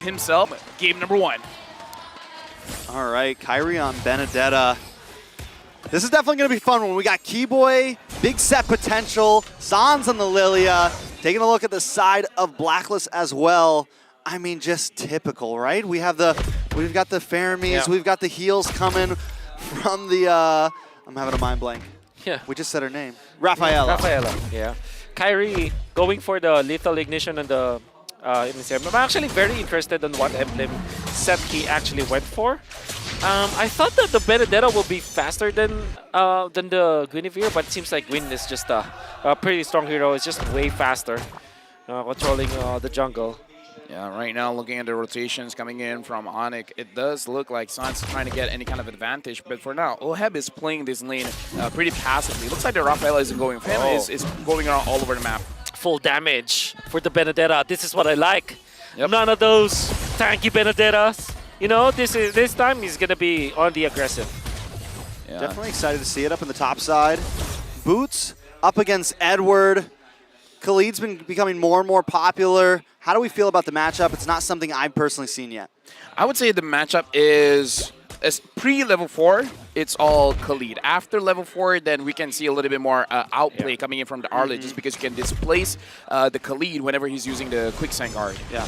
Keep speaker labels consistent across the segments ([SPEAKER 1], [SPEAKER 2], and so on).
[SPEAKER 1] himself. Game number 1.
[SPEAKER 2] All right, Kyrie on Benedetta. This is definitely going to be fun when we got Keyboy, big set potential, Sans on the Lilia, taking a look at the side of Blacklist as well. I mean, just typical, right? We've got the Faramis, we've got the heals coming from the, I'm having a mind blank.
[SPEAKER 3] Yeah.
[SPEAKER 2] We just said her name. Rafaela.
[SPEAKER 3] Yeah. Kyrie going for the lethal ignition and the I'm actually very interested in what emblem set he actually went for. I thought that the Benedetta will be faster than the Guinevere, but it seems like Gwyn is just a pretty strong hero. It's just way faster, controlling the jungle.
[SPEAKER 1] Yeah, right now looking at the rotations coming in from Onic, it does look like Sans is trying to get any kind of advantage, but for now, Oheb is playing this lane pretty passively. Looks like the Rafaela isn't going for him, is going around all over the map.
[SPEAKER 3] Full damage for the Benedetta. This is what I like.
[SPEAKER 1] Yep.
[SPEAKER 3] None of those tanky Benedettas. You know, this time he's gonna be on the aggressive.
[SPEAKER 1] Yeah.
[SPEAKER 2] Definitely excited to see it up in the top side. Boots up against Edward. Khalid's been becoming more and more popular. How do we feel about the matchup? It's not something I've personally seen yet.
[SPEAKER 1] I would say the matchup is pre-level 4, it's all Khalid. After level 4, then we can see a little bit more outplay coming in from the Arlet, just because you can displace the Khalid whenever he's using the quicksand guard.
[SPEAKER 2] Yeah.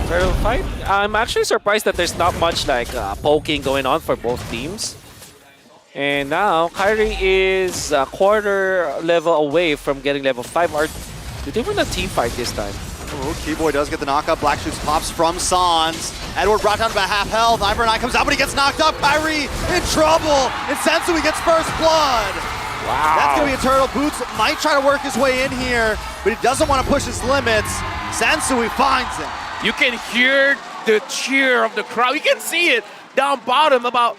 [SPEAKER 3] Turtle fight. I'm actually surprised that there's not much like poking going on for both teams. And now Kyrie is a quarter level away from getting level 5. Did they win a team fight this time?
[SPEAKER 2] Oh, Keyboy does get the knockup. Black Shoots pops from Sans. Edward brought down to about half health. Ivory comes out, but he gets knocked up. Kyrie in trouble. And Sensui gets first blood.
[SPEAKER 3] Wow.
[SPEAKER 2] That's going to be a turtle. Boots might try to work his way in here, but he doesn't want to push his limits. Sensui finds him.
[SPEAKER 1] You can hear the cheer of the crowd. You can see it down bottom about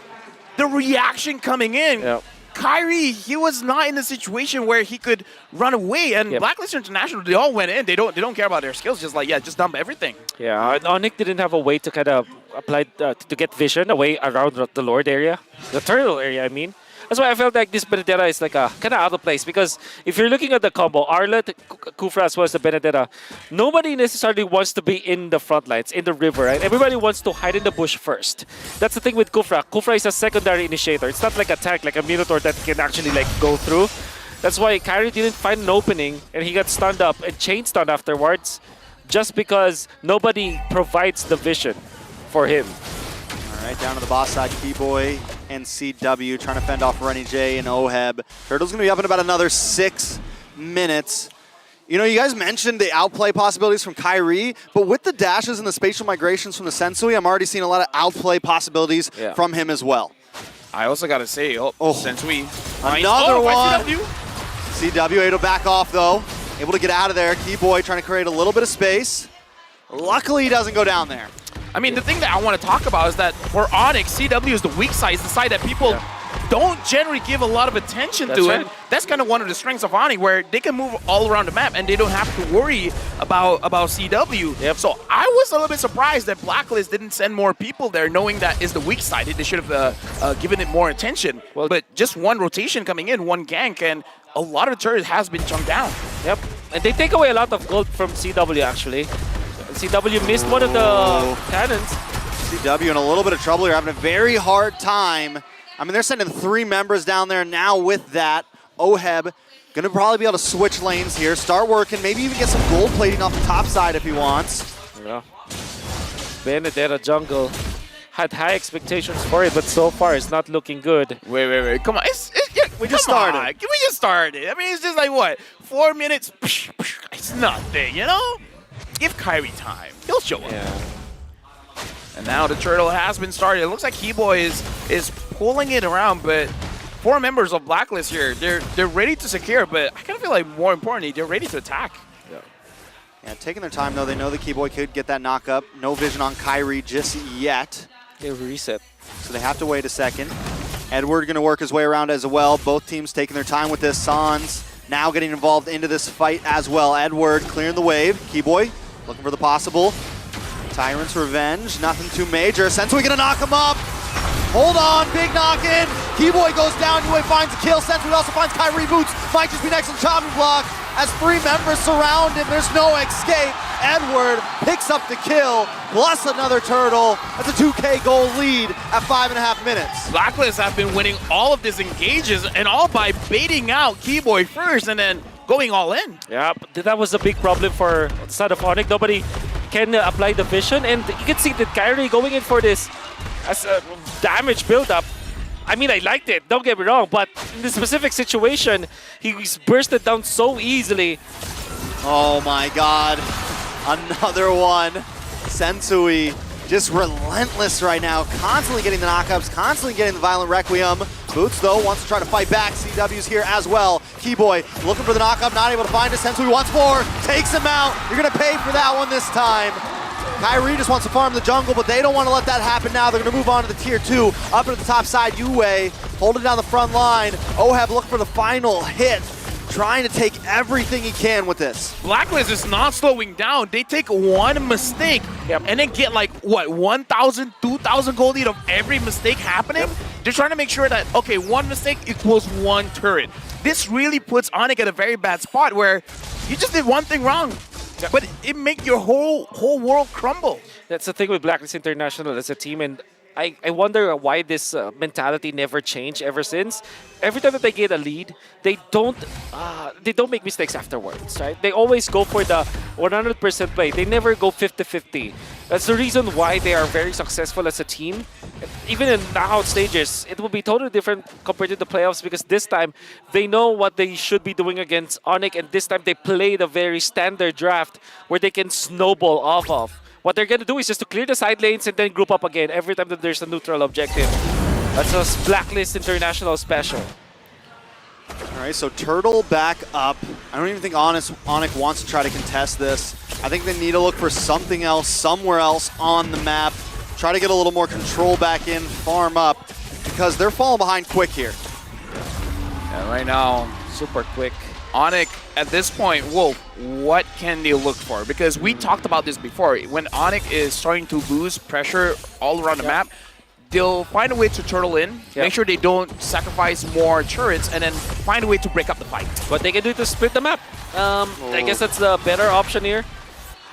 [SPEAKER 1] the reaction coming in.
[SPEAKER 3] Yep.
[SPEAKER 1] Kyrie, he was not in a situation where he could run away, and Blacklist International, they all went in. They don't care about their skills. Just like, just dump everything.
[SPEAKER 3] Yeah, onic didn't have a way to kind of apply to get vision away around the Lord area, the turtle area. I mean, that's why I felt like this Benedetta is like a kind of out of place, because if you're looking at the combo, Arlet, Kufra as well as the Benedetta, nobody necessarily wants to be in the front lines, in the river, right? Everybody wants to hide in the bush first. That's the thing with Kufra. Kufra is a secondary initiator. It's not like a tank, like a Minotaur that can actually like go through. That's why Kyrie didn't find an opening, and he got stunned up and chain stunned afterwards, just because nobody provides the vision for him.
[SPEAKER 2] All right, down to the boss side, Keyboy and CW trying to fend off Rennie J and Oheb. Turtle's going to be up in about another 6 minutes. You know, you guys mentioned the outplay possibilities from Kyrie, but with the dashes and the spatial migrations from the Sensui, I'm already seeing a lot of outplay possibilities from him as well.
[SPEAKER 1] I also got to say, Sensui.
[SPEAKER 2] Another one. CW able to back off, though. Able to get out of there. Keyboy trying to create a little bit of space. Luckily, he doesn't go down there.
[SPEAKER 1] I mean, the thing that I want to talk about is that for Onic, CW is the weak side. It's the side that people don't generally give a lot of attention to.
[SPEAKER 3] Right.
[SPEAKER 1] And that's kind of one of the strengths of Onic, where they can move all around the map and they don't have to worry about CW.
[SPEAKER 3] Yep.
[SPEAKER 1] So I was a little bit surprised that Blacklist didn't send more people there, knowing that is the weak side. They should have given it more attention.
[SPEAKER 3] Well,
[SPEAKER 1] but just one rotation coming in, one gank, and a lot of the turret has been chunked down.
[SPEAKER 3] Yep. And they take away a lot of gold from CW, actually. CW missed one of the cannons.
[SPEAKER 2] CW in a little bit of trouble here, having a very hard time. I mean, they're sending 3 members down there now with that. Oheb going to probably be able to switch lanes here, start working, maybe even get some gold plating off the top side if he wants.
[SPEAKER 3] Yeah. Benedetta jungle had high expectations for it, but so far it's not looking good.
[SPEAKER 1] Wait. Come on.
[SPEAKER 2] We just started.
[SPEAKER 1] We just started. I mean, it's just like, what? 4 minutes? It's nothing, you know? Give Kyrie time. He'll show up.
[SPEAKER 3] Yeah.
[SPEAKER 1] And now the turtle has been started. It looks like Keyboy is pulling it around, but 4 members of Blacklist here, they're ready to secure, but I kind of feel like more importantly, they're ready to attack.
[SPEAKER 2] Yeah, taking their time though. They know the Keyboy could get that knock-up. No vision on Kyrie just yet.
[SPEAKER 3] They reset.
[SPEAKER 2] So they have to wait a second. Edward going to work his way around as well. Both teams taking their time with this. Sans now getting involved into this fight as well. Edward clearing the wave. Keyboy looking for the possible. Tyrant's Revenge, nothing too major. Sensui gonna knock him up. Hold on, big knock-in. Keyboy goes down, Yue finds a kill. Sensui also finds Kyrie Boots. Might just be next on chopping block. as 3 members surround him. There's no escape. Edward picks up the kill, plus another turtle. That's a 2K gold lead at 5.5 minutes.
[SPEAKER 1] Blacklist have been winning all of these engages, and all by baiting out Keyboy first and then going all in.
[SPEAKER 3] Yeah, that was a big problem for the side of onic. Nobody can apply the vision, and you can see that Kyrie going in for this as a damage build-up. I mean, I liked it, don't get me wrong, but in this specific situation, he's bursted down so easily.
[SPEAKER 2] Oh my god. Another one. Sensui just relentless right now, constantly getting the knockups, constantly getting the violent requiem. Boots, though, wants to try to fight back. CW's here as well. Keyboy looking for the knockup, not able to find it. Sensui once more, takes him out. You're going to pay for that one this time. Kyrie just wants to farm the jungle, but they don't want to let that happen now. They're going to move on to the tier 2. Up at the top side, Yue holding down the front line. Oheb looking for the final hit, trying to take everything he can with this.
[SPEAKER 1] Blacklist is not slowing down. They take one mistake and then get like, what, 1,000, 2,000 gold lead of every mistake happening? They're trying to make sure that, okay, one mistake equals one turret. This really puts onic at a very bad spot where you just did one thing wrong, but it make your whole world crumble.
[SPEAKER 3] That's the thing with Blacklist International as a team, and I wonder why this mentality never changed ever since. Every time that they get a lead, they don't make mistakes afterwards, right? They always go for the 100% play. They never go 50-50. That's the reason why they are very successful as a team. Even in knockout stages, it will be totally different compared to the playoffs because this time they know what they should be doing against onic, and this time they play the very standard draft where they can snowball off of. What they're going to do is just to clear the side lanes and then group up again every time that there's a neutral objective. That's a Blacklist International special.
[SPEAKER 2] All right, so Turtle back up. I don't even think onic wants to try to contest this. I think they need to look for something else, somewhere else on the map. Try to get a little more control back in, farm up, because they're falling behind quick here.
[SPEAKER 1] Yeah, right now, super quick. onic, at this point, Wolf, what can they look for? Because we talked about this before. When onic is starting to lose pressure all around the map, they'll find a way to turtle in, make sure they don't sacrifice more turrets, and then find a way to break up the fight.
[SPEAKER 3] What they can do to split the map. I guess that's the better option here.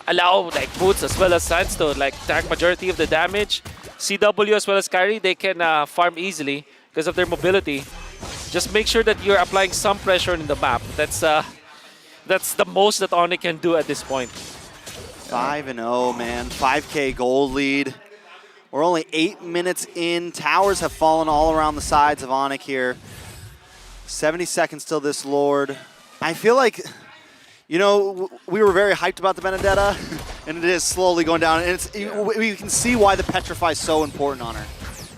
[SPEAKER 3] Allow like Boots as well as Sans to like tank majority of the damage. CW as well as Kyrie, they can farm easily because of their mobility. Just make sure that you're applying some pressure in the map. That's the most that onic can do at this point.
[SPEAKER 2] 5-0, man. 5K gold lead. We're only 8 minutes in. Towers have fallen all around the sides of onic here. 70 seconds till this Lord. I feel like, you know, we were very hyped about the Benedetta, and it is slowly going down. And it's we can see why the Petrify is so important on her.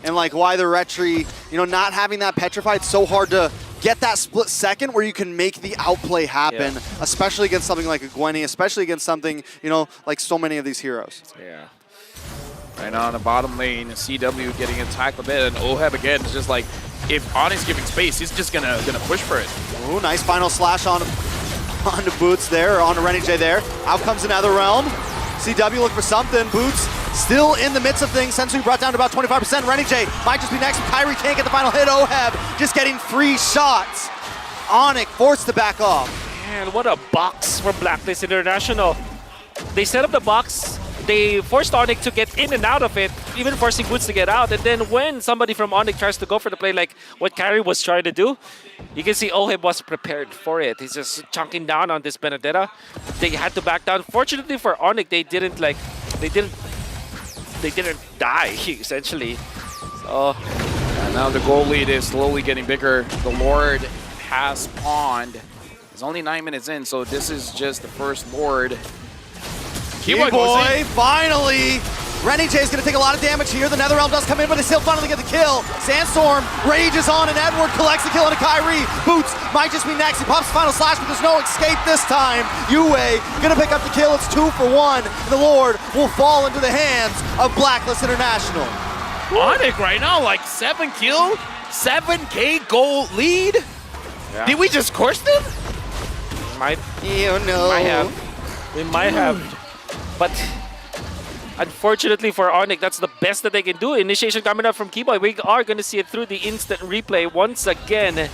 [SPEAKER 2] And like why the Retri, you know, not having that Petrify, it's so hard to get that split second where you can make the outplay happen, especially against something like a Gwenny, especially against something, you know, like so many of these heroes.
[SPEAKER 1] Yeah. Right now on the bottom lane, CW getting attacked a bit, and Oheb again is just like, if Onic's giving space, he's just gonna push for it.
[SPEAKER 2] Ooh, nice final slash on the Boots there, or on the Renijay there. Out comes another realm. CW look for something. Boots still in the midst of things. Sensui brought down to about 25%. Renijay might just be next. Kyrie can't get the final hit. Oheb just getting free shots. onic forced to back off.
[SPEAKER 3] Man, what a box from Blacklist International. They set up the box. They forced onic to get in and out of it, even forcing Boots to get out. And then when somebody from onic tries to go for the play like what Kyrie was trying to do, you can see Oheb was prepared for it. He's just chunking down on this Benedetta. They had to back down. Fortunately for onic, they didn't die, essentially. So
[SPEAKER 1] and now the goal lead is slowly getting bigger. The Lord has pawned. It's only 9 minutes in, so this is just the first Lord.
[SPEAKER 2] Keyboy, finally! Renijay is going to take a lot of damage here. The Netherrealm does come in, but they still finally get the kill. Sandstorm rages on, and Edward collects the kill on Kyrie. Boots might just be next. He pops the final slash, but there's no escape this time. Yue going to pick up the kill. It's 2 for 1. The Lord will fall into the hands of Blacklist International.
[SPEAKER 1] onic right now, like 7 kill, 7K gold lead.
[SPEAKER 3] yeah.
[SPEAKER 1] Did we just course them?
[SPEAKER 3] might have. We might have. But unfortunately for onic, that's the best that they can do. Initiation coming up from Keyboy. We are going to see it through the instant replay once again.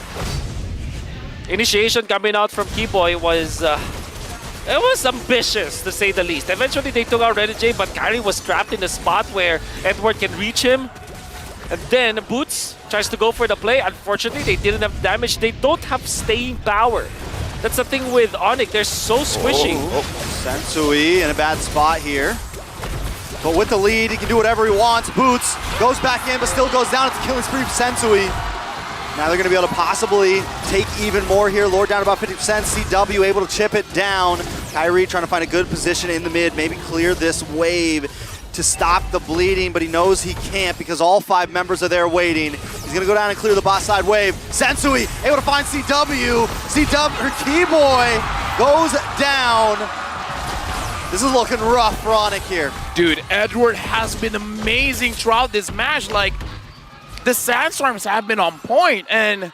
[SPEAKER 3] initiation coming out from Keyboy was it was ambitious to say the least. Eventually they took out Renegade, but Kyrie was trapped in a spot where Edward can reach him. And then Boots tries to go for the play. Unfortunately, they didn't have damage. They don't have staying power. That's the thing with Onic. They're so squishy.
[SPEAKER 2] Sensui in a bad spot here. But with the lead, he can do whatever he wants. Boots goes back in, but still goes down. It's a killing spree for Sensui. Now they're going to be able to possibly take even more here. Lord down about 50%. CW able to chip it down. Kyrie trying to find a good position in the mid. Maybe clear this wave to stop the bleeding, but he knows he can't because all 5 members are there waiting. He's going to go down and clear the bot side wave. Sensui able to find CW. Keyboy goes down. This is looking rough for Onic here.
[SPEAKER 1] Dude, Edward has been amazing throughout this match. Like, the Sandstorms have been on point, and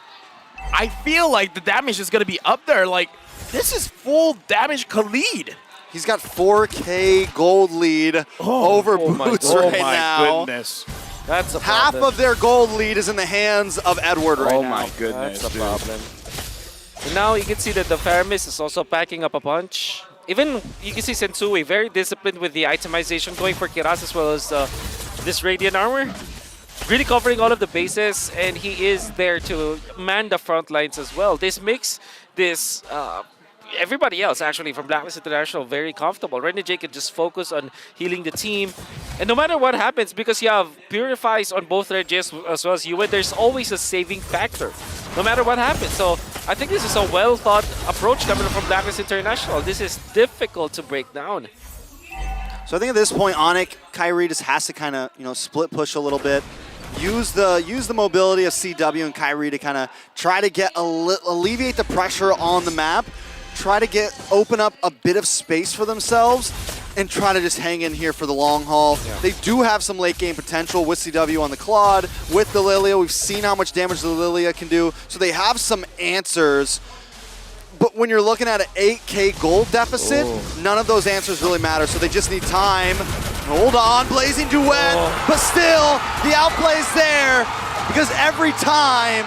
[SPEAKER 1] I feel like the damage is going to be up there. Like, this is full damage Khalid.
[SPEAKER 2] He's got 4K gold lead over Boots right now.
[SPEAKER 1] Oh my goodness.
[SPEAKER 3] That's a
[SPEAKER 2] Half
[SPEAKER 3] problem.
[SPEAKER 2] of their gold lead is in the hands of Edward right now.
[SPEAKER 1] Oh my goodness,
[SPEAKER 3] That's a
[SPEAKER 1] dude.
[SPEAKER 3] problem. And now you can see that the Faramis is also packing up a punch. Even you can see Sensui very disciplined with the itemization, going for Kiras as well as this Radiant Armor. Really covering all of the bases, and he is there to man the front lines as well. This makes this everybody else actually from Blacklist International very comfortable. Renegade can just focus on healing the team, and no matter what happens, because you have Purifies on both Regis as well as Ewan, there's always a saving factor, no matter what happens. So I think this is a well-thought approach coming from Blacklist International. This is difficult to break down.
[SPEAKER 2] So I think at this point, Onic, Kyrie just has to kind of, split push a little bit. Use the mobility of CW and Kyrie to kind of try to get alleviate the pressure on the map. Try to open up a bit of space for themselves and try to just hang in here for the long haul. Yeah. They do have some late game potential with CW on the Claude, with the Lilia. We've seen how much damage the Lilia can do, so they have some answers. But when you're looking at an 8K gold deficit, none of those answers really matter, so they just need time. Hold on, Blazing Duet, but still, the outplay's there, because every time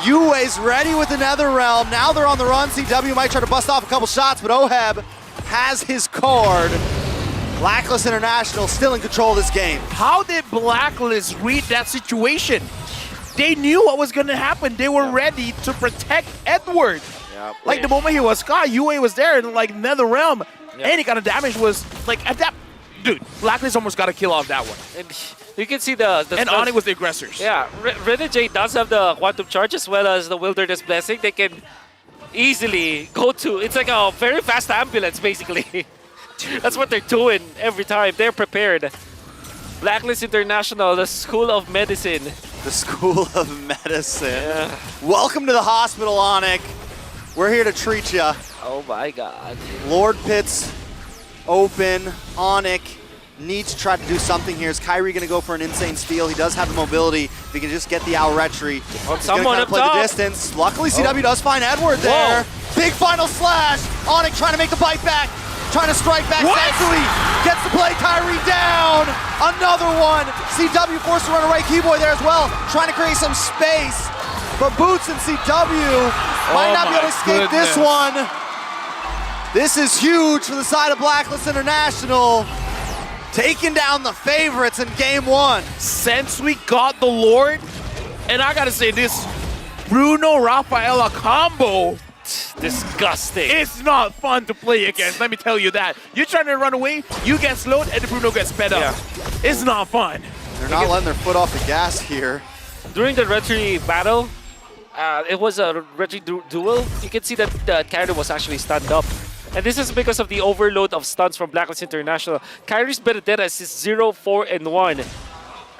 [SPEAKER 2] Yue's ready with the Netherrealm. Now they're on the run. CW might try to bust off a couple shots, but Oheb has his card. Blacklist International still in control of this game.
[SPEAKER 1] How did Blacklist read that situation? They knew what was going to happen. They were ready to protect Edward. Like the moment he was caught, Yue was there, and like Netherrealm, any kind of damage was like at that. Dude, Blacklist almost got a kill off that one.
[SPEAKER 3] And you can see the
[SPEAKER 1] and Onic was the aggressors.
[SPEAKER 3] Yeah, Renegade does have the Quantum Charge as well as the Wilderness Blessing. They can easily go to, it's like a very fast ambulance basically. That's what they're doing every time. They're prepared. Blacklist International, the School of Medicine.
[SPEAKER 2] The School of Medicine. Yeah. Welcome to the hospital, Onic. We're here to treat ya.
[SPEAKER 3] Oh my god.
[SPEAKER 2] Lord Pitts open. Onic needs to try to do something here. Is Kyrie going to go for an insane steal? He does have the mobility. If he can just get the Al Retri, he's going to kind of play the distance. Luckily, CW does find Edward there. Big final slash. Onic trying to make the bite back. Trying to strike back. Sensui gets the play. Kyrie down. Another one. CW forced to run away. Keyboy there as well. Trying to create some space. But Boots and CW might not be able to escape this one. This is huge for the side of Blacklist International. Taking down the favorites in game one.
[SPEAKER 1] Since we got the Lord, and I gotta say this Bruno Rafaela combo,
[SPEAKER 3] disgusting.
[SPEAKER 1] It's not fun to play against, let me tell you that. You're trying to run away, you get slowed, and the Bruno gets sped up. It's not fun.
[SPEAKER 2] They're not letting their foot off the gas here.
[SPEAKER 3] During the Retri battle, it was a Retri duel. You can see that the character was actually stunned up. And this is because of the overload of stuns from Blacklist International. Kyrie's Benedetta is 0-4-1.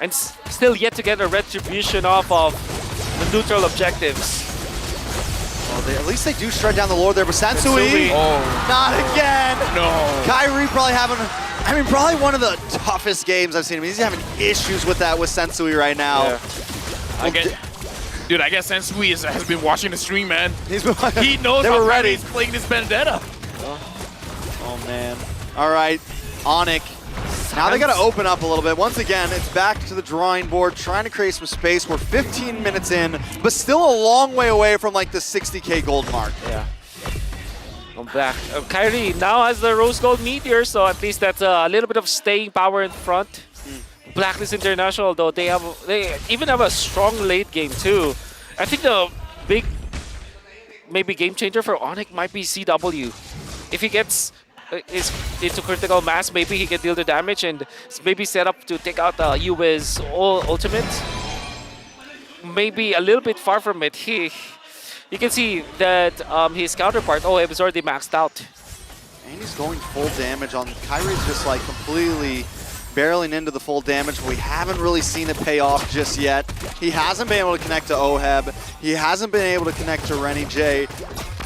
[SPEAKER 3] And still yet to get a retribution off of the neutral objectives.
[SPEAKER 2] Well, at least they do shred down the Lord there, but Sensui, not again.
[SPEAKER 1] No.
[SPEAKER 2] Kyrie probably having, probably one of the toughest games I've seen him. He's having issues with that with Sensui right now.
[SPEAKER 1] Yeah. Dude, I guess Sensui has been watching the stream, man. He knows
[SPEAKER 2] they were ready.
[SPEAKER 1] He's playing this Benedetta.
[SPEAKER 2] Oh man. All right, Onic Now they got to open up a little bit. Once again, it's back to the drawing board, trying to create some space. We're 15 minutes in, but still a long way away from like the 60K gold mark.
[SPEAKER 3] Yeah. I'm back. Kyrie now has the Rose Gold Meteor, so at least that's a little bit of staying power in front. Blacklist International, though, they even have a strong late game too. I think the big maybe game changer for Onic might be CW. If he gets into critical mass, maybe he can deal the damage and maybe set up to take out UW's ultimate. Maybe a little bit far from it. You can see that his counterpart, OHEB, is already maxed out.
[SPEAKER 2] And he's going full damage on Kyrie's just like completely barreling into the full damage. We haven't really seen it pay off just yet. He hasn't been able to connect to OHEB. He hasn't been able to connect to Renny J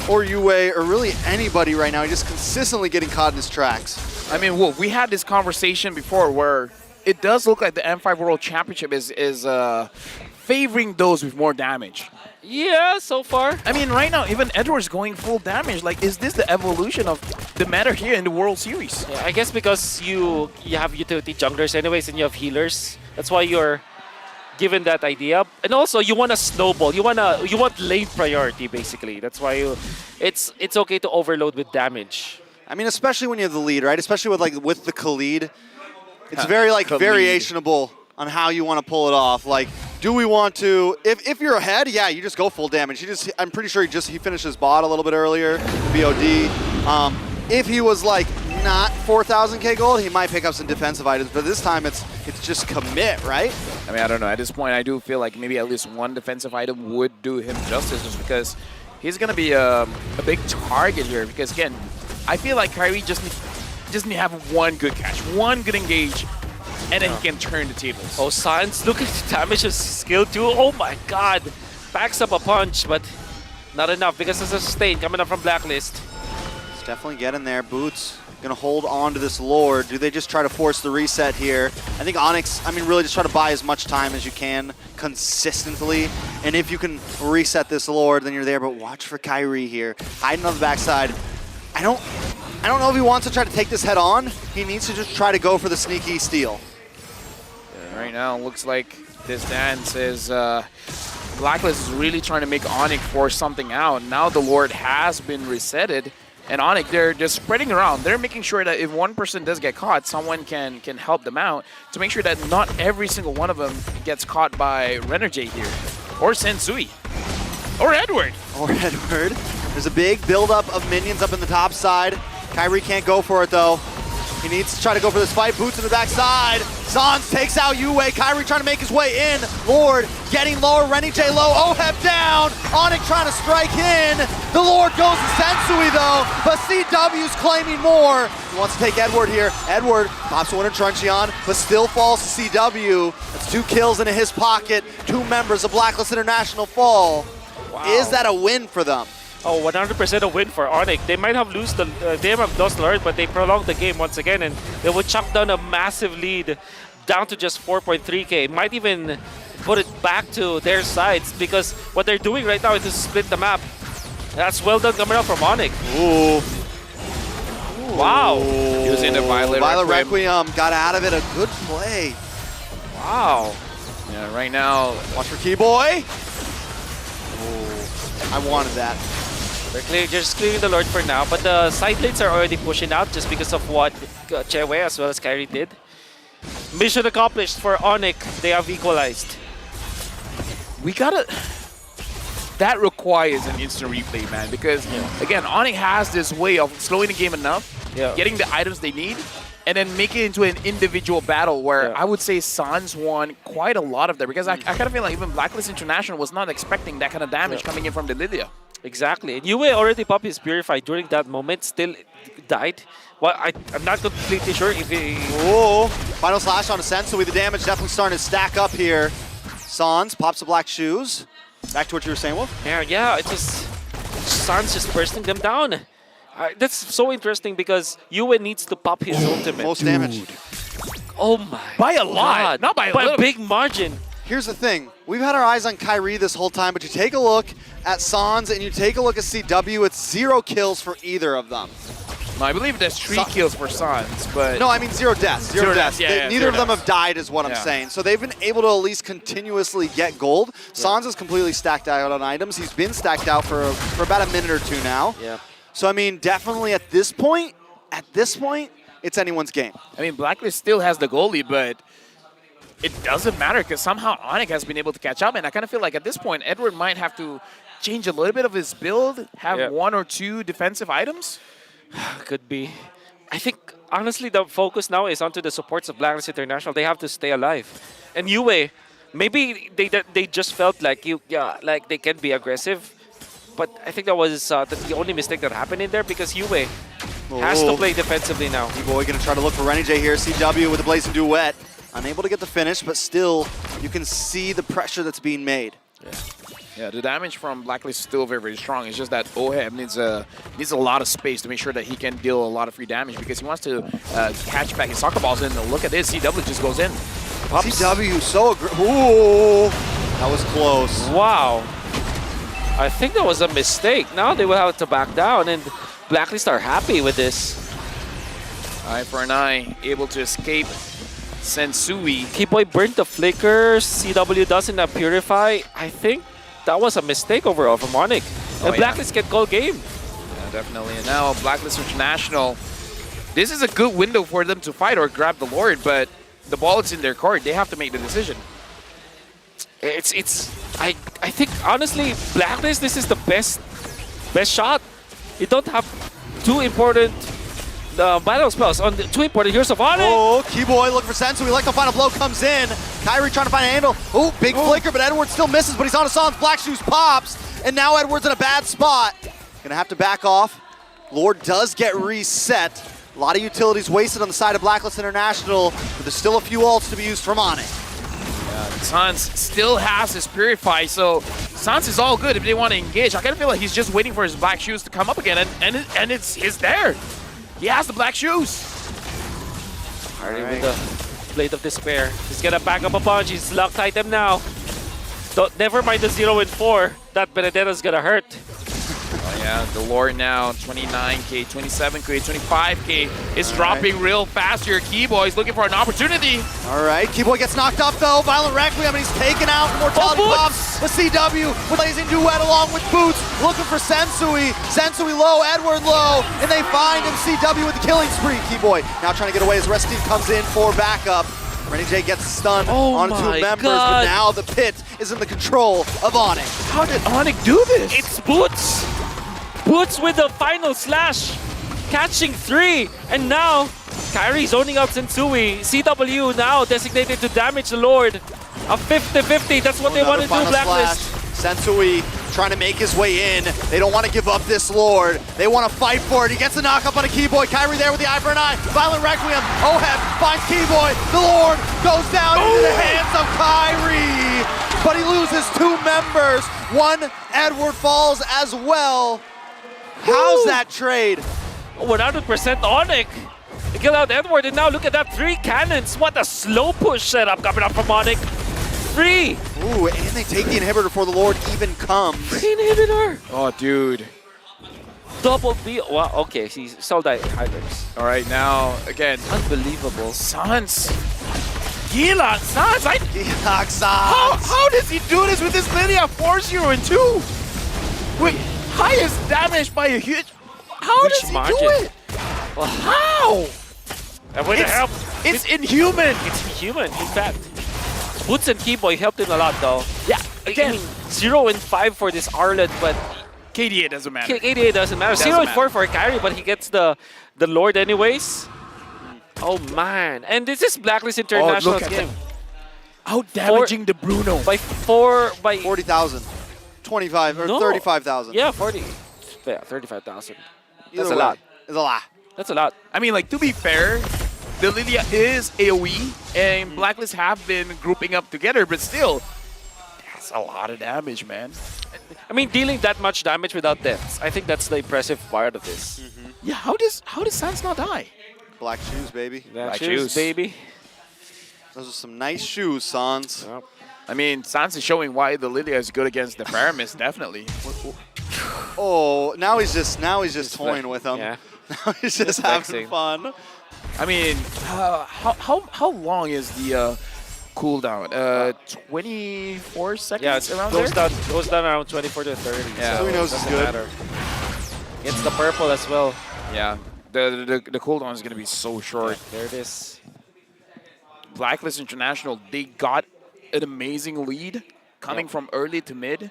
[SPEAKER 2] or Yue or really anybody right now. He's just consistently getting caught in his tracks.
[SPEAKER 1] I mean, Wolf, we had this conversation before where it does look like the M5 World Championship is favoring those with more damage.
[SPEAKER 3] Yeah, so far.
[SPEAKER 1] I mean, right now, even Edward's going full damage. Like, is this the evolution of the meta here in the World Series?
[SPEAKER 3] Yeah, I guess because you have utility junglers anyways and you have healers. That's why you're given that idea. And also, you want a snowball. You want lane priority, basically. That's why it's okay to overload with damage.
[SPEAKER 2] I mean, especially when you have the lead, right? Especially with the Khalid. It's very like variationable on how you want to pull it off. Like, do we want to, if you're ahead, yeah, you just go full damage. I'm pretty sure he finished his bot a little bit earlier, BOD. If he was like not 4,000K gold, he might pick up some defensive items, but this time it's just commit, right?
[SPEAKER 1] I mean, I don't know. At this point, I do feel like maybe at least one defensive item would do him justice just because he's going to be a big target here because, again, I feel like Kyrie just need to have one good catch, one good engage, and then he can turn the tables.
[SPEAKER 3] Oh, Sans, look at the damage of skill 2. Oh my god. Backs up a punch, but not enough because it's a sustain coming up from Blacklist.
[SPEAKER 2] It's definitely getting there. Boots going to hold on to this Lord. Do they just try to force the reset here? I think Onyx, really just try to buy as much time as you can consistently. And if you can reset this Lord, then you're there. But watch for Kyrie here. Hiding on the backside. I don't know if he wants to try to take this head on. He needs to just try to go for the sneaky steal.
[SPEAKER 1] Right now, it looks like this dance is Blacklist is really trying to make Onic force something out. Now the Lord has been resetted, and Onic, they're just spreading around. They're making sure that if one person does get caught, someone can help them out to make sure that not every single one of them gets caught by Renerjay here, or Sensui, or Edward.
[SPEAKER 2] Or Edward. There's a big buildup of minions up in the top side. Kyrie can't go for it though. He needs to try to go for this fight. Boots in the backside. Sans takes out Yue. Kyrie trying to make his way in. Lord getting lower. Renny J low. OHEB down. Onic trying to strike in. The Lord goes to Sensui though, but CW's claiming more. He wants to take Edward here. Edward pops one in Truncheon, but still falls to CW. That's 2 kills into his pocket. 2 members of Blacklist International fall. Wow. Is that a win for them?
[SPEAKER 3] Oh, 100% a win for Onic. They might have lost the Lord, but they prolonged the game once again, and they would chuck down a massive lead down to just 4.3K. Might even put it back to their sides because what they're doing right now is to split the map. That's well done coming out from Onic.
[SPEAKER 2] Ooh.
[SPEAKER 3] Wow.
[SPEAKER 1] Using the Violet
[SPEAKER 2] Requiem got out of it. A good play.
[SPEAKER 3] Wow.
[SPEAKER 1] Yeah, right now.
[SPEAKER 2] Watch for Keyboy. I wanted that.
[SPEAKER 3] They're just clearing the Lord for now, but the side lanes are already pushing out just because of what Chewe as well as Kyrie did. Mission accomplished for Onic. They have equalized.
[SPEAKER 1] We gotta... That requires an instant replay, man, because, again, Onic has this way of slowing the game enough, getting the items they need, and then make it into an individual battle where I would say Sans won quite a lot of that, because I kind of feel like even Blacklist International was not expecting that kind of damage coming in from the Lilia.
[SPEAKER 3] Exactly. And Yue already popped his Purify during that moment, still died. Well, I'm not completely sure if he...
[SPEAKER 2] Oh, final slash on a Sensui. The damage definitely starting to stack up here. Sans pops the black shoes. Back to what you were saying, Wolf?
[SPEAKER 3] Yeah, it's just... Sans just bursting them down. That's so interesting because Yue needs to pop his ultimate.
[SPEAKER 2] Most damage.
[SPEAKER 3] Oh my
[SPEAKER 1] By a lot, not by a little.
[SPEAKER 3] By a big margin.
[SPEAKER 2] Here's the thing. We've had our eyes on Kyrie this whole time, but you take a look at Sans and you take a look at CW, it's 0 kills for either of them.
[SPEAKER 1] No, I believe there's 3 kills for Sans, but
[SPEAKER 2] No, I mean 0 deaths. 0 deaths.
[SPEAKER 1] Yeah,
[SPEAKER 2] Neither of them have died is what I'm
[SPEAKER 1] Yeah.
[SPEAKER 2] saying. So they've been able to at least continuously get gold. Sans is completely stacked out on items. He's been stacked out for about a minute or two now.
[SPEAKER 3] Yeah.
[SPEAKER 2] So I mean, definitely at this point, it's anyone's game.
[SPEAKER 1] I mean, Blacklist still has the goalie, but it doesn't matter because somehow onic has been able to catch up, and I kind of feel like at this point, Edward might have to change a little bit of his build, have 1 or 2 defensive items.
[SPEAKER 3] Could be. I think, honestly, the focus now is onto the supports of Blacklist International. They have to stay alive. And Yue, maybe they just felt like like they can be aggressive. But I think that was the only mistake that happened in there because Yue has to play defensively now.
[SPEAKER 2] Boy gonna try to look for Renny J here. CW with the Blazing Duet. Unable to get the finish, but still, you can see the pressure that's being made.
[SPEAKER 1] Yeah, the damage from Blacklist is still very, very strong. It's just that Oheb needs a lot of space to make sure that he can deal a lot of free damage because he wants to catch back his soccer balls in. And look at this, CW just goes in.
[SPEAKER 2] CW so aggressive. Ooh, that was close.
[SPEAKER 3] Wow. I think that was a mistake. Now they will have to back down, and Blacklist are happy with this.
[SPEAKER 1] Eye for an eye, able to escape Sensui.
[SPEAKER 3] Keyboy burnt the flicker. CW doesn't purify. I think that was a mistake overall from onic. And Blacklist get goal game.
[SPEAKER 1] Yeah, definitely. And now Blacklist International. This is a good window for them to fight or grab the Lord, but the ball is in their court. They have to make the decision.
[SPEAKER 3] I think honestly, Blacklist, this is the best shot. You don't have too important battle spells on the 2 important Heroes of Onic.
[SPEAKER 2] Oh, Keyboy looking for Sensu. We like the final blow comes in. Kyrie trying to find a handle. Oh, big flicker, but Edward still misses, but he's on a Sans. Black Shoes pops, and now Edward's in a bad spot. Gonna have to back off. Lord does get reset. A lot of utilities wasted on the side of Blacklist International, but there's still a few ults to be used from Onic.
[SPEAKER 1] Sans still has his Purify, so Sans is all good if they want to engage. I kind of feel like he's just waiting for his Black Shoes to come up again, and it's there. He has the Black Shoes.
[SPEAKER 3] Already with the Blade of Despair. He's gonna back up a punch. He's locked item now. Never mind the 0 and 4. That Benedetta's gonna hurt.
[SPEAKER 1] Oh yeah, the Lord now, 29K, 27K, 25K. It's dropping real fast here. Keyboy's looking for an opportunity.
[SPEAKER 2] All right, Keyboy gets knocked up though. Violent Requiem, and he's taken out. Mortality bombs. The CW with Blazing Duet along with Boots, looking for Sensui. Sensui low, Edward low, and they find him. CW with the killing spree. Keyboy now trying to get away as the rest of the team comes in for backup. Renny J gets stunned on 2 members, but now the pit is in the control of Onic.
[SPEAKER 1] How did Onic do this?
[SPEAKER 3] It's Boots. Boots with the final slash, catching 3, and now Kyrie zoning out Sensui. CW now designated to damage the Lord. A 50-50, that's what they want to do, Blacklist.
[SPEAKER 2] Sensui trying to make his way in. They don't want to give up this Lord. They want to fight for it. He gets the knock up on a Keyboy. Kyrie there with the eye for an eye. Violent Requiem. Oheb finds Keyboy. The Lord goes down into the hands of Kyrie. But he loses 2 members. 1 Edward falls as well. How's that trade?
[SPEAKER 3] 100% Onic. They kill out Edward, and now look at that 3 cannons. What a slow push setup coming up from Onic. 3.
[SPEAKER 2] Ooh, and they take the inhibitor before the Lord even comes.
[SPEAKER 3] 3 inhibitor.
[SPEAKER 1] Oh, dude.
[SPEAKER 3] Double B. Wow, okay, he sold that items.
[SPEAKER 1] All right, now, again.
[SPEAKER 3] Unbelievable.
[SPEAKER 1] Sans. Gila, Sans. How does he do this with this Lilia 4-0 and 2? Wait, highest damage by a huge... How does he do it?
[SPEAKER 3] Well,
[SPEAKER 1] how?
[SPEAKER 3] And with the help.
[SPEAKER 1] It's inhuman.
[SPEAKER 3] It's inhuman, in fact. Boots and Keyboy helped him a lot, though.
[SPEAKER 1] Yeah, again.
[SPEAKER 3] I mean, 0 and 5 for this Arlet, but...
[SPEAKER 1] KDA doesn't matter.
[SPEAKER 3] KDA doesn't matter. 0 and 4 for Kyrie, but he gets the Lord anyways. Oh, man. And this is Blacklist International game.
[SPEAKER 1] Out damaging the Bruno.
[SPEAKER 3] By
[SPEAKER 2] 40,000. 25 or 35,000.
[SPEAKER 3] Yeah, 40. Yeah, 35,000. That's
[SPEAKER 2] a
[SPEAKER 3] lot.
[SPEAKER 2] It's a lot.
[SPEAKER 3] That's a lot.
[SPEAKER 1] I mean, like, to be fair, the Lilia is AoE, and Blacklist have been grouping up together, but still, that's a lot of damage, man.
[SPEAKER 3] I mean, dealing that much damage without deaths, I think that's the impressive part of this.
[SPEAKER 1] Yeah, how does Sans not die?
[SPEAKER 2] Black shoes, baby.
[SPEAKER 3] Black shoes, baby.
[SPEAKER 2] Those are some nice shoes, Sans.
[SPEAKER 3] Yep.
[SPEAKER 1] I mean, Sans is showing why the Lilia is good against the Faramis, definitely.
[SPEAKER 2] Oh, now he's just toying with him.
[SPEAKER 3] Yeah.
[SPEAKER 2] He's just having fun.
[SPEAKER 1] I mean, how long is the cooldown? 24 seconds
[SPEAKER 3] Yeah,
[SPEAKER 1] around
[SPEAKER 3] goes
[SPEAKER 1] there?
[SPEAKER 3] goes down around 24 to 30.
[SPEAKER 1] Yeah.
[SPEAKER 2] So he knows it's
[SPEAKER 3] doesn't
[SPEAKER 2] good.
[SPEAKER 3] matter. Gets the purple as well.
[SPEAKER 1] Yeah. The cooldown is going to be so short.
[SPEAKER 3] There it is.
[SPEAKER 1] Blacklist International, they got an amazing lead coming from early to mid.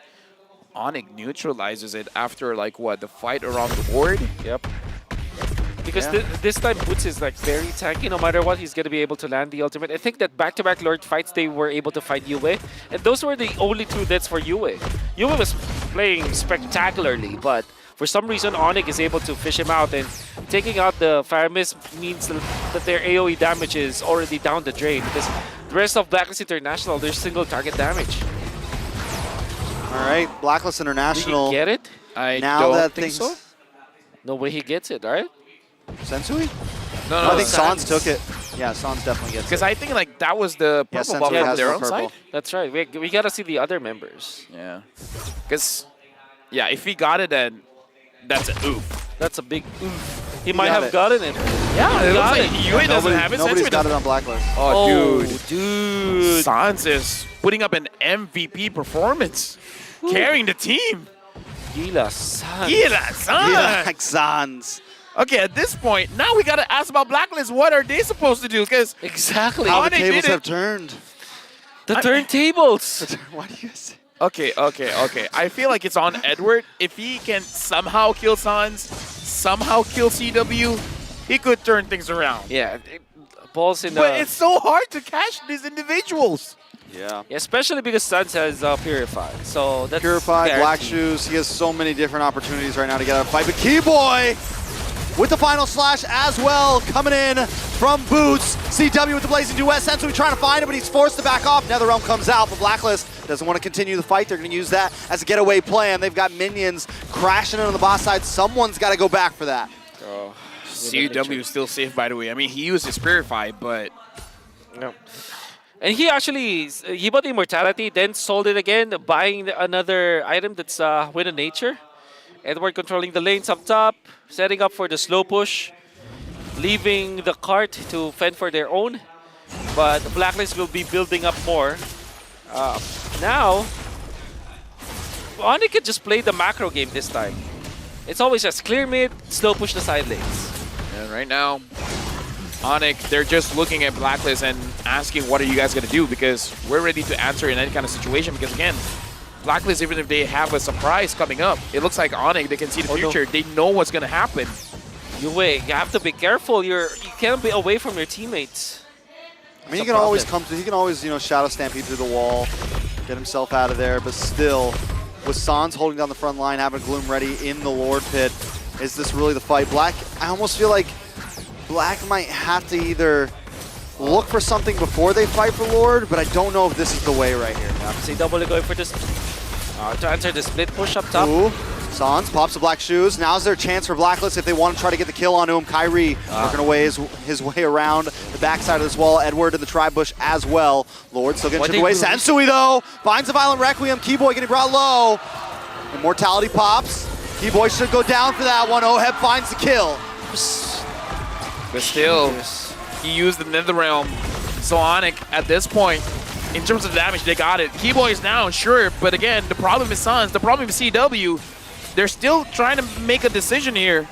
[SPEAKER 1] Onic neutralizes it after, like, what, the fight around the board?
[SPEAKER 3] Yep. Because this time Boots is like very tanky. No matter what, he's going to be able to land the ultimate. I think that back-to-back Lord fights, they were able to fight Yue. And those were the only two deaths for Yue. Yue was playing spectacularly, but for some reason, Onic is able to fish him out. And taking out the Fire Mist means that their AoE damage is already down the drain. Because the rest of Blacklist International, there's single target damage.
[SPEAKER 2] All right, Blacklist
[SPEAKER 3] Did
[SPEAKER 2] International.
[SPEAKER 3] he get it?
[SPEAKER 1] I
[SPEAKER 2] Now
[SPEAKER 1] don't
[SPEAKER 2] that
[SPEAKER 1] think
[SPEAKER 2] things-
[SPEAKER 1] so.
[SPEAKER 3] No way he gets it, right?
[SPEAKER 2] Sensui?
[SPEAKER 1] No,
[SPEAKER 2] I think Sans took it. Yeah, Sans definitely gets it.
[SPEAKER 1] Because I think, like, that was the
[SPEAKER 2] Yeah,
[SPEAKER 1] purple
[SPEAKER 2] Sensui
[SPEAKER 1] buff from
[SPEAKER 2] has
[SPEAKER 1] their
[SPEAKER 2] the
[SPEAKER 1] own
[SPEAKER 2] purple.
[SPEAKER 1] side.
[SPEAKER 3] That's right. We got to see the other members.
[SPEAKER 1] Yeah. Because, yeah, if he got it, then that's a oof.
[SPEAKER 3] That's a big oof. He might
[SPEAKER 2] got
[SPEAKER 3] have
[SPEAKER 2] it.
[SPEAKER 3] gotten it.
[SPEAKER 1] Yeah, it looks
[SPEAKER 3] got
[SPEAKER 1] like
[SPEAKER 3] it.
[SPEAKER 1] Yue doesn't have it.
[SPEAKER 2] Nobody's
[SPEAKER 1] Sensui
[SPEAKER 2] got it
[SPEAKER 1] doesn't.
[SPEAKER 2] on Blacklist.
[SPEAKER 1] Oh, dude.
[SPEAKER 3] dude.
[SPEAKER 1] Sans is putting up an MVP performance. Carrying the team.
[SPEAKER 3] Gila San.
[SPEAKER 1] Yeah, Sans.
[SPEAKER 2] Yeah, like Sans.
[SPEAKER 1] Okay, at this point, now we got to ask about Blacklist. What are they supposed to do? Because
[SPEAKER 3] Exactly.
[SPEAKER 2] How the
[SPEAKER 1] Onic
[SPEAKER 2] tables
[SPEAKER 1] did it.
[SPEAKER 2] have turned.
[SPEAKER 3] The turntables.
[SPEAKER 2] Why do you say?
[SPEAKER 1] Okay. I feel like it's on Edward. If he can somehow kill Sans, somehow kill CW, he could turn things around.
[SPEAKER 3] Yeah. Balls in the...
[SPEAKER 1] But it's so hard to catch these individuals.
[SPEAKER 2] Yeah.
[SPEAKER 3] Especially because Suns has Purified. So that's
[SPEAKER 2] Purified, Black
[SPEAKER 3] guaranteed.
[SPEAKER 2] Shoes. He has so many different opportunities right now to get out of fight. But Keyboy with the final slash as well, coming in from Boots. CW with the blazing duet. Sensui trying to find him, but he's forced to back off. NetherRealm comes out, but Blacklist doesn't want to continue the fight. They're going to use that as a getaway plan. They've got minions crashing in on the boss side. Someone's got to go back for that.
[SPEAKER 1] CW is still safe, by the way. I mean, he used his Purify, but
[SPEAKER 3] No. And he actually, he bought Immortality, then sold it again, buying another item that's Wind of Nature. Edward controlling the lanes up top, setting up for the slow push, leaving the cart to fend for their own. But the Blacklist will be building up more. Now, Onic could just play the macro game this time. It's always just clear mid, slow push the side lanes.
[SPEAKER 1] and right now, Onic, they're just looking at Blacklist and asking, what are you guys going to do? Because we're ready to answer in any kind of situation. Because again, Blacklist, even if they have a surprise coming up, it looks like Onic, they can see the future. They know what's going to happen.
[SPEAKER 3] You have to be careful. You can't be away from your teammates.
[SPEAKER 2] I mean, he can always come to, he can always, you know, shadow stampede through the wall, get himself out of there, but still, with Sans holding down the front line, having Gloom ready in the Lord Pit, is this really the fight? Black, I almost feel like Black might have to either look for something before they fight for Lord, but I don't know if this is the way right here.
[SPEAKER 3] CW going for this, to answer the split push up top.
[SPEAKER 2] Ooh, Sans pops the Black Shoes. Now's their chance for Blacklist if they want to try to get the kill onto him. Kyrie working away his way around the backside of this wall. Edward in the tri-bush as well. Lord still getting chipped away. Sensui though finds a Violent Requiem. Keyboy getting brought low. Immortality pops. Keyboy should go down for that one. Oheb finds the kill.
[SPEAKER 1] But still, he used the NetherRealm. So Onic, at this point, in terms of damage, they got it. Keyboy is down, sure, but again, the problem is Sans, the problem is CW. They're still trying to make a decision here.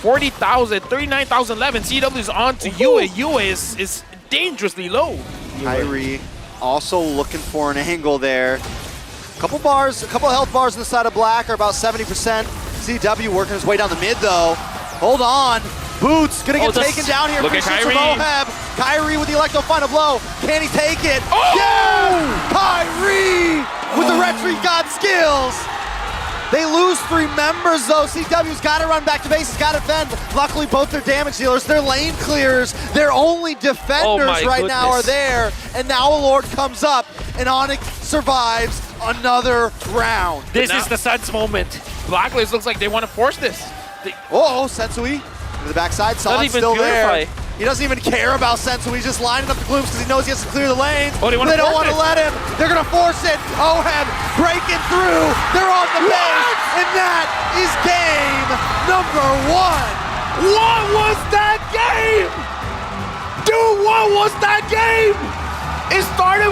[SPEAKER 1] 40,000, 39,011. CW is on to Yue. Yue is dangerously low.
[SPEAKER 2] Kyrie also looking for an angle there. Couple health bars on the side of Black are about 70%. CW working his way down the mid though. Hold on. Boots gonna get taken down here.
[SPEAKER 1] Look at Kyrie.
[SPEAKER 2] Oheb. Kyrie with the Electro final blow. Can he take it?
[SPEAKER 1] Oh!
[SPEAKER 2] Yes! Kyrie with the Retreat God skills. They lose 3 members though. CW's got to run back to base. He's got to defend. Luckily, both their damage dealers, their lane clears, their only defenders right now are there. And now a Lord comes up, and Onic survives another round.
[SPEAKER 3] This is the Suns moment.
[SPEAKER 1] Blacklist looks like they want to force this.
[SPEAKER 2] Oh, Sensui to the backside. Sans still
[SPEAKER 3] Purify.
[SPEAKER 2] there. He doesn't even care about Sensui. He's just lining up the glooms because he knows he has to clear the lanes.
[SPEAKER 1] Oh, they
[SPEAKER 2] don't want to let him. They're going to force it. Oheb breaking through. They're on the base. And that is game number 1.
[SPEAKER 1] What was that game? Dude, what was that game? It started